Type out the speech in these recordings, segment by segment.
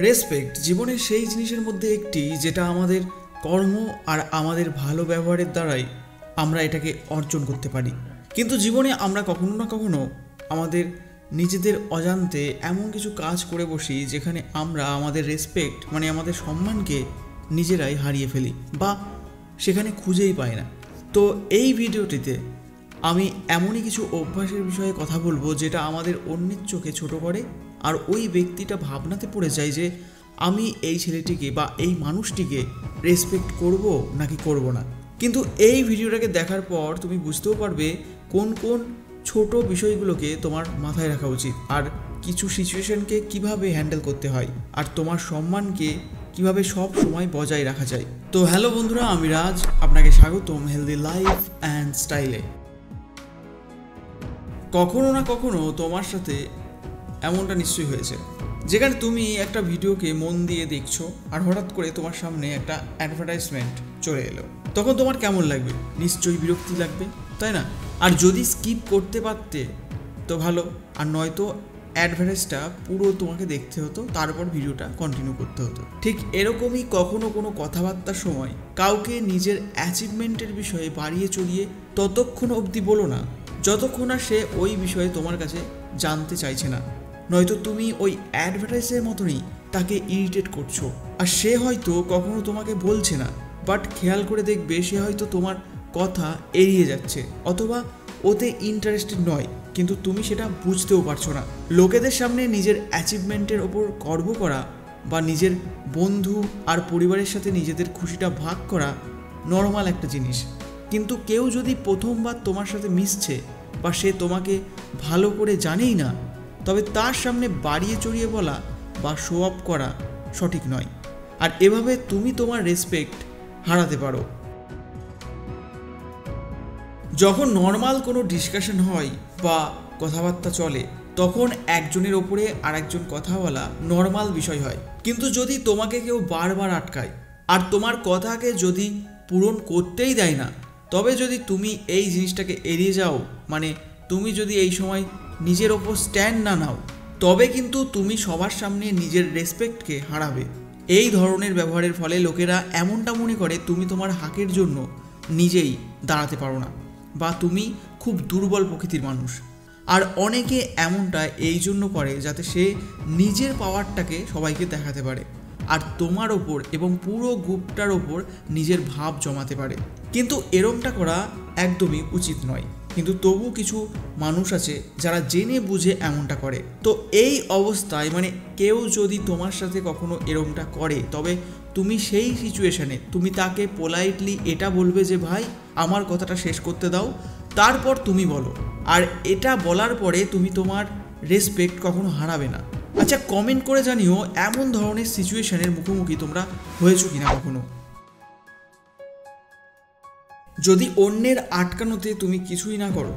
Respect জীবনের সেই জিনিসের মধ্যে একটি যেটা আমাদের কর্ম আর আমাদের ভালো ব্যবহারের দ্বারাই আমরা এটাকে অর্জন করতে পারি। কিন্তু জীবনে আমরা কখনো না কখনো আমাদের নিজেদের অজান্তে এমন কিছু কাজ করে বসি যেখানে আমরা আমাদের রেসপেক্ট আমাদের সম্মানকে নিজেরাই হারিয়ে ফেলি বা সেখানে খুঁজেই পাই না। তো এই ভিডিওটিতে আমি এমনই কিছু অভ্যাসের বিষয়ে কথা বলবো যেটা আমাদের অন্যের চোখে ছোট করে আর ওই ব্যক্তিটা ভাবনাতে পড়ে যায় যে আমি এই ছেলেটিকে বা এই মানুষটিকে রেসপেক্ট করব নাকি করব না। কিন্তু এই ভিডিওটাকে দেখার পর তুমি বুঝতেও পারবে কোন কোন ছোট বিষয়গুলোকে তোমার মাথায় রাখা উচিত আর কিছু সিচুয়েশনকে কিভাবে হ্যান্ডেল করতে হয় আর তোমার সম্মানকে কিভাবে সব সময় বজায় রাখা যায়। তো হ্যালো বন্ধুরা, আমি রাজ, আপনাকে স্বাগতম হেলদি লাইফ অ্যান্ড স্টাইলে। কখনো না কখনো তোমার সাথে এমনটা নিশ্চয়ই হয়েছে যেখানে তুমি একটা ভিডিওকে মন দিয়ে দেখছো আর হঠাৎ করে তোমার সামনে একটা অ্যাডভার্টাইজমেন্ট চলে এলো। তখন তোমার কেমন লাগবে? নিশ্চয়ই বিরক্তি লাগবে, তাই না? আর যদি স্কিপ করতে পারতে তো ভালো, আর নয়তো অ্যাডভার্টাইজটা পুরো তোমাকে দেখতে হতো, তারপর ভিডিওটা কন্টিনিউ করতে হতো। ঠিক এরকমই কখনো কোনো কথাবার্তার সময় কাউকে নিজের অ্যাচিভমেন্টের বিষয়ে বাড়িয়ে চড়িয়ে ততক্ষণ অবধি বলো না যতক্ষণ না সে ওই বিষয়ে তোমার কাছে জানতে চাইছে না, নয়তো তুমি ওই অ্যাডভার্টাইজের মতনই তাকে ইরিটেট করছো। আর সে হয়তো কখনো তোমাকে বলছে না, বাট খেয়াল করে দেখবে সে হয়তো তোমার কথা এড়িয়ে যাচ্ছে অথবা ওতে ইন্টারেস্টেড নয়, কিন্তু তুমি সেটা বুঝতেও পারছো না। লোকেদের সামনে নিজের অ্যাচিভমেন্টের ওপর গর্ব করা বা নিজের বন্ধু আর পরিবারের সাথে নিজেদের খুশিটা ভাগ করা নর্মাল একটা জিনিস, কিন্তু কেউ যদি প্রথমবার তোমার সাথে মিশছে বা সে তোমাকে ভালো করে জানেই না, তবে তার সামনে বাড়িয়ে চড়িয়ে বলা বা শো অফ করা সঠিক নয়। আর এভাবে তুমি তোমার রেসপেক্ট হারাতে পারো। যখন নর্মাল কোনো ডিসকাশন হয় বা কথাবার্তা চলে তখন একজনের ওপরে আরেকজন কথা বলা নর্মাল বিষয় হয়, কিন্তু যদি তোমাকে কেউ বারবার আটকায় আর তোমার কথাকে যদি পূরণ করতেই দেয় না, তবে যদি তুমি এই জিনিসটাকে এড়িয়ে যাও, তুমি যদি এই সময় নিজের ওপর স্ট্যান্ড না নাও, তবে কিন্তু তুমি সবার সামনে নিজের রেসপেক্টকে হারাবে। এই ধরনের ব্যবহারের ফলে লোকেরা এমনটা মনে করে তুমি তোমার হাকের জন্য নিজেই দাঁড়াতে পারো না বা তুমি খুব দুর্বল প্রকৃতির মানুষ। আর অনেকে এমনটা এই জন্য করে যাতে সে নিজের পাওয়ারটাকে সবাইকে দেখাতে পারে আর তোমার ওপর এবং পুরো গ্রুপটার ওপর নিজের ভাব জমাতে পারে। কিন্তু এরমটা করা একদমই উচিত নয়, কিন্তু তবু কিছু মানুষ আছে যারা জেনে বুঝে এমনটা করে। তো এই অবস্থায় কেউ যদি তোমার সাথে কখনো এরমটা করে, তবে তুমি সেই সিচুয়েশানে তুমি তাকে পোলাইটলি এটা বলবে যে ভাই আমার কথাটা শেষ করতে দাও, তারপর তুমি বলো। আর এটা বলার পরে তুমি তোমার রেসপেক্ট কখনো হারাবে না। আচ্ছা, কমেন্ট করে জানিও এমন ধরনের সিচুয়েশনের মুখোমুখি তোমরা হয়েছো কিনা কখনো। যদি অন্যের আটকানোতে তুমি কিছুই না করো,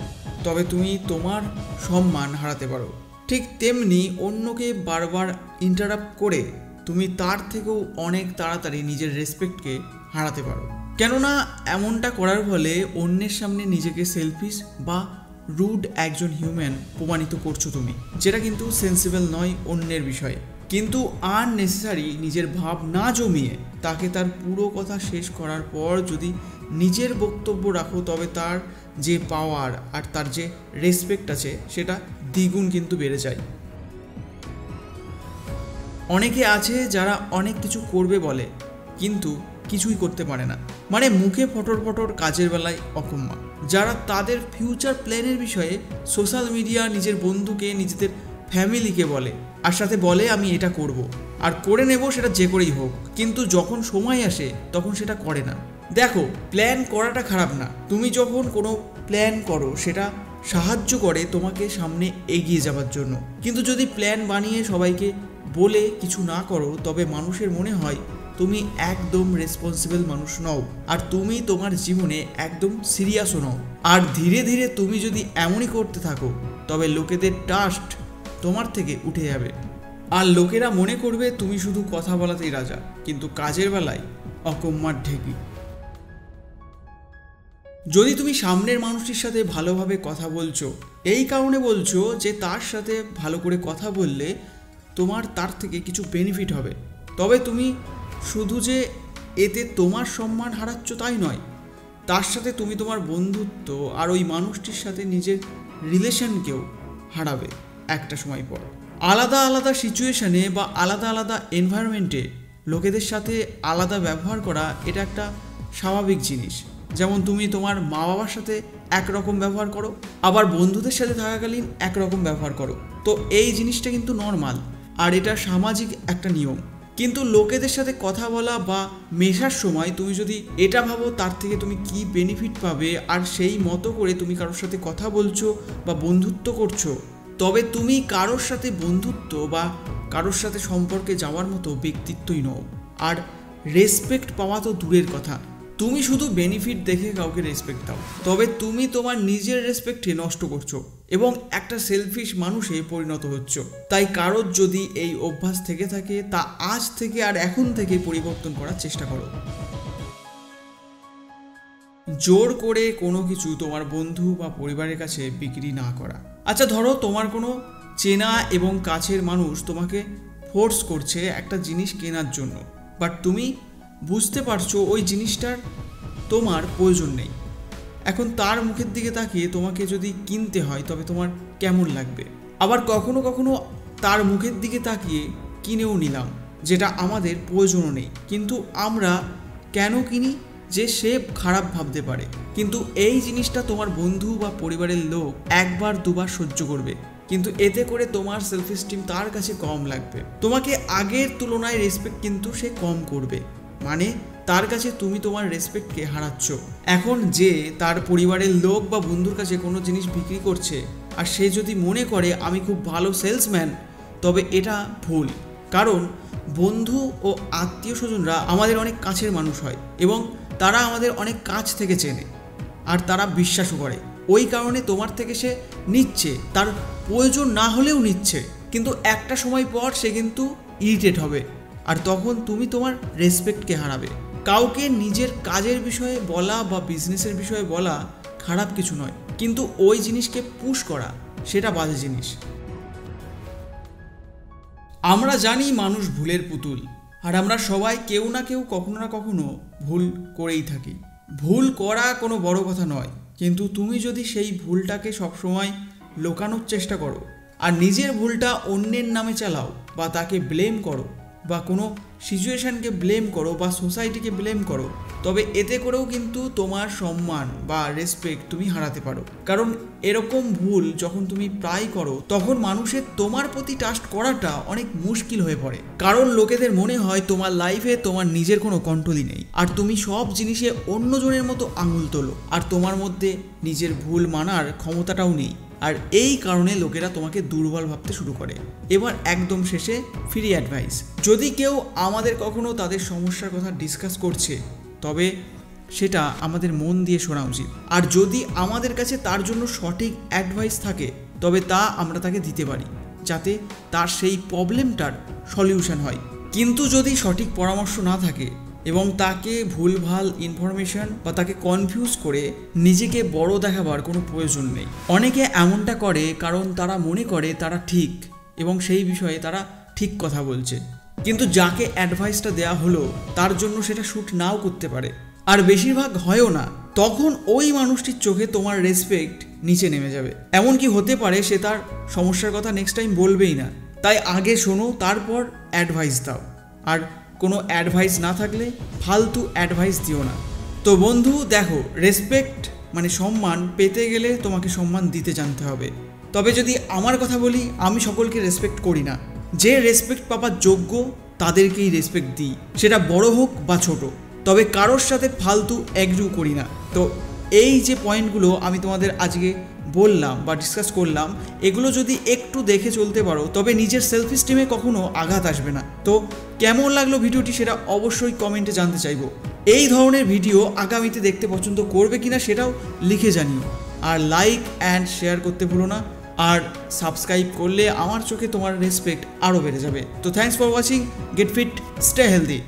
তবে তুমি তোমার সম্মান হারাতে পারো। ঠিক তেমনি অন্যকে বারবার ইন্টারাপ্ট করে তুমি তার থেকেও অনেক তাড়াতাড়ি নিজের রেসপেক্টকে হারাতে পারো। কেননা এমনটা করার ফলে অন্যের সামনে নিজেকে সেলফিশ বা রুড একজন হিউম্যান প্রমাণিত করছো তুমি, যেটা কিন্তু সেন্সিবল নয় অন্যের বিষয়ে। কিন্তু আননেসেসারি নিজের ভাব না জমিয়ে তাকে তার পুরো কথা শেষ করার পর যদি নিজের বক্তব্য রাখো, তবে তার যে পাওয়ার আর তার যে রেসপেক্ট আছে সেটা দ্বিগুণ কিন্তু বেড়ে যায়। অনেকে আছে যারা অনেক কিছু করবে বলে কিন্তু কিছুই করতে পারে না, মুখে ফটর ফটর, কাজের বেলায় অকম্মা। যারা তাদের ফিউচার প্ল্যানের বিষয়ে সোশ্যাল মিডিয়া নিজের বন্ধুকে, নিজেদের ফ্যামিলিকে বলে আর সাথে বলে আমি এটা করব আর করে নেব, সেটা যে করেই হোক, কিন্তু যখন সময় আসে তখন সেটা করে না। দেখো, প্ল্যান করাটা খারাপ না, তুমি যখন কোনো প্ল্যান করো সেটা সাহায্য করে তোমাকে সামনে এগিয়ে যাওয়ার জন্য, কিন্তু যদি প্ল্যান বানিয়ে সবাইকে বলে কিছু না করো, তবে মানুষের মনে হয় তুমি একদম রেসপন্সিবল মানুষ নও আর তুমি তোমার জীবনে একদম সিরিয়াসও নও। আর ধীরে ধীরে তুমি যদি এমনই করতে থাকো, তবে লোকেদের ট্রাস্ট তোমার থেকে উঠে যাবে আর লোকেরা মনে করবে তুমি শুধু কথা বলাতেই রাজা, কিন্তু কাজের বেলায় অকম্মার ঢেকি। যদি তুমি সামনের মানুষটির সাথে ভালোভাবে কথা বলছো, এই কারণে বলছো যে তার সাথে ভালো করে কথা বললে তোমার তার থেকে কিছু বেনিফিট হবে। তবে তুমি শুধু যে এতে তোমার সম্মান হারাচ্ছ তাই নয়, তার সাথে তুমি তোমার বন্ধুত্ব আর ওই মানুষটির সাথে নিজের রিলেশনকেও হারাবে একটা সময় পর। আলাদা আলাদা সিচুয়েশনে বা আলাদা আলাদা এনভায়রনমেন্টে লোকেদের সাথে আলাদা ব্যবহার করা এটা একটা স্বাভাবিক জিনিস। যেমন তুমি তোমার মা বাবার সাথে একরকম ব্যবহার করো, আবার বন্ধুদের সাথে থাকাকালীন একরকম ব্যবহার করো। তো এই জিনিসটা কিন্তু নর্মাল, আর এটা সামাজিক একটা নিয়ম। কিন্তু লোকেদের সাথে কথা বলা বা মেশার সময় তুমি যদি এটা ভাবো তার থেকে তুমি কি বেনিফিট পাবে, আর সেই মতো করে তুমি কারোর সাথে কথা বলছো বা বন্ধুত্ব করছো, তবে তুমি কারোর সাথে বন্ধুত্ব বা কারোর সাথে সম্পর্কে যাওয়ার মতো ব্যক্তিত্বই নও। আর রেসপেক্ট পাওয়া তো দূরের কথা, তুমি শুধু বেনিফিট দেখে কাউকে রেসপেক্ট দাও, তবে তুমি তোমার নিজের রেসপেক্টে নষ্ট করছো এবং একটা সেলফিশ মানুষে পরিণত হচ্ছ। তাই কারোর যদি এই অভ্যাস থেকে থাকে তা আজ থেকে আর এখন থেকে পরিবর্তন করার চেষ্টা করো। জোর করে কোনো কিছু তোমার বন্ধু বা পরিবারের কাছে বিক্রি না করা। আচ্ছা, ধরো তোমার কোনো চেনা এবং কাছের মানুষ তোমাকে ফোর্স করছে একটা জিনিস কেনার জন্য, বাট তুমি বুঝতে পারছো ওই জিনিসটার তোমার প্রয়োজন নেই। এখন তার মুখের দিকে তাকিয়ে তোমাকে যদি কিনতে হয় তবে তোমার কেমন লাগবে? আবার কখনো কখনো তার মুখের দিকে তাকিয়ে কিনেও নিলাম যেটা আমাদের প্রয়োজনও নেই, কিন্তু আমরা কেন কিনি? যে সে খারাপ ভাবতে পারে। কিন্তু এই জিনিসটা তোমার বন্ধু বা পরিবারের লোক একবার দুবার সহ্য করবে, কিন্তু এতে করে তোমার সেলফ এস্টিম তার কাছে কম লাগবে। তোমাকে আগের তুলনায় রেসপেক্ট কিন্তু সে কম করবে, মানে তার কাছে তুমি তোমার রেসপেক্টকে হারাচ্ছ। এখন যে তার পরিবারের লোক বা বন্ধুর কাছে কোনো জিনিস বিক্রি করছে আর সে যদি মনে করে আমি খুব ভালো সেলসম্যান, তবে এটা ভুল। কারণ বন্ধু ও আত্মীয় স্বজনরা আমাদের অনেক কাছের মানুষ হয় এবং তারা আমাদের অনেক কাছ থেকে চেনে আর তারা বিশ্বাসও করে। ওই কারণে তোমার থেকে সে নিচ্ছে, তার প্রয়োজন না হলেও নিচ্ছে, কিন্তু একটা সময় পর সে কিন্তু ইরিটেট হবে আর তখন তুমি তোমার রেসপেক্টকে হারাবে। কাউকে নিজের কাজের বিষয়ে বলা বা বিজনেসের বিষয়ে বলা খারাপ কিছু নয়, কিন্তু ওই জিনিসকে পুশ করা সেটা বাজে জিনিস। আমরা জানি মানুষ ভুলের পুতুল, আর আমরা সবাই কেউ না কেউ কখনো না কখনো ভুল করেই থাকি। ভুল করা কোনো বড় কথা নয়, কিন্তু তুমি যদি সেই ভুলটাকে সবসময় লুকানোর চেষ্টা করো আর নিজের ভুলটা অন্যের নামে চালাও বা তাকে ব্লেম করো বা কোনো সিচুয়েশানকে ব্লেম করো বা সোসাইটিকে ব্লেম করো, তবে এতে করেও কিন্তু তোমার সম্মান বা রেসপেক্ট তুমি হারাতে পারো। কারণ এরকম ভুল যখন তুমি প্রায় করো তখন মানুষের তোমার প্রতি ট্রাস্ট করাটা অনেক মুশকিল হয়ে পড়ে। কারণ লোকেদের মনে হয় তোমার লাইফে তোমার নিজের কোনো কন্ট্রোলই নেই আর তুমি সব জিনিসে অন্যজনের মতো আঙুল তোলো, আর তোমার মধ্যে নিজের ভুল মানার ক্ষমতাটাও নেই। আর এই কারণে লোকেরা তোমাকে দুর্বল ভাবতে শুরু করে। এবার একদম শেষে ফ্রি অ্যাডভাইস, যদি কেউ আমাদের কখনো তাদের সমস্যার কথা ডিসকাস করছে তবে সেটা আমাদের মন দিয়ে শোনা উচিত, আর যদি আমাদের কাছে তার জন্য সঠিক অ্যাডভাইস থাকে তবে তা আমরা তাকে দিতে পারি যাতে তার সেই প্রবলেমটার সলিউশন হয়। কিন্তু যদি সঠিক পরামর্শ না থাকে এবং তাকে ভুলভাল ইনফরমেশন বা তাকে কনফিউজ করে নিজেকে বড় দেখাবার কোনো প্রয়োজন নেই। অনেকে এমনটা করে কারণ তারা মনে করে তারা ঠিক এবং সেই বিষয়ে তারা ঠিক কথা বলছে, কিন্তু যাকে অ্যাডভাইসটা দেওয়া হলো তার জন্য সেটা শ্যুট নাও করতে পারে, আর বেশিরভাগ হয়ও না। তখন ওই মানুষটির চোখে তোমার রেসপেক্ট নিচে নেমে যাবে। এমনকি হতে পারে সে তার সমস্যার কথা নেক্সট টাইম বলবেই না। তাই আগে শোনো, তারপর অ্যাডভাইস দাও। আর কোনো অ্যাডভাইস না থাকলে ফালতু অ্যাডভাইস দিও না। তো বন্ধু দেখো, রেসপেক্ট মানে সম্মান পেতে গেলে তোমাকে সম্মান দিতে জানতে হবে। তবে যদি আমার কথা বলি, আমি সকলকে রেসপেক্ট করি না। যে রেসপেক্ট পাবার যোগ্য তাদেরকেই রেসপেক্ট দিই, সেটা বড় হোক বা ছোট। তবে কারোর সাথে ফালতু অ্যাগ্রিও করি না। তো এই যে পয়েন্টগুলো আমি তোমাদের আজকে বললাম বা ডিসকাস করলাম, এগুলো যদি একটু দেখে চলতে পারো তবে নিজের সেলফ এস্টিমে কখনো আঘাত আসবে না। তো কেমন লাগলো ভিডিওটি সেটা অবশ্যই কমেন্টে জানতে চাইবো। এই ধরনের ভিডিও আগামীতে দেখতে পছন্দ করবে কিনা সেটাও লিখে জানিও। আর লাইক অ্যান্ড শেয়ার করতে ভুলো না, আর সাবস্ক্রাইব করলে আমার চোখে তোমার রেসপেক্ট আরও বেড়ে যাবে। তো thanks for watching, get fit, stay healthy.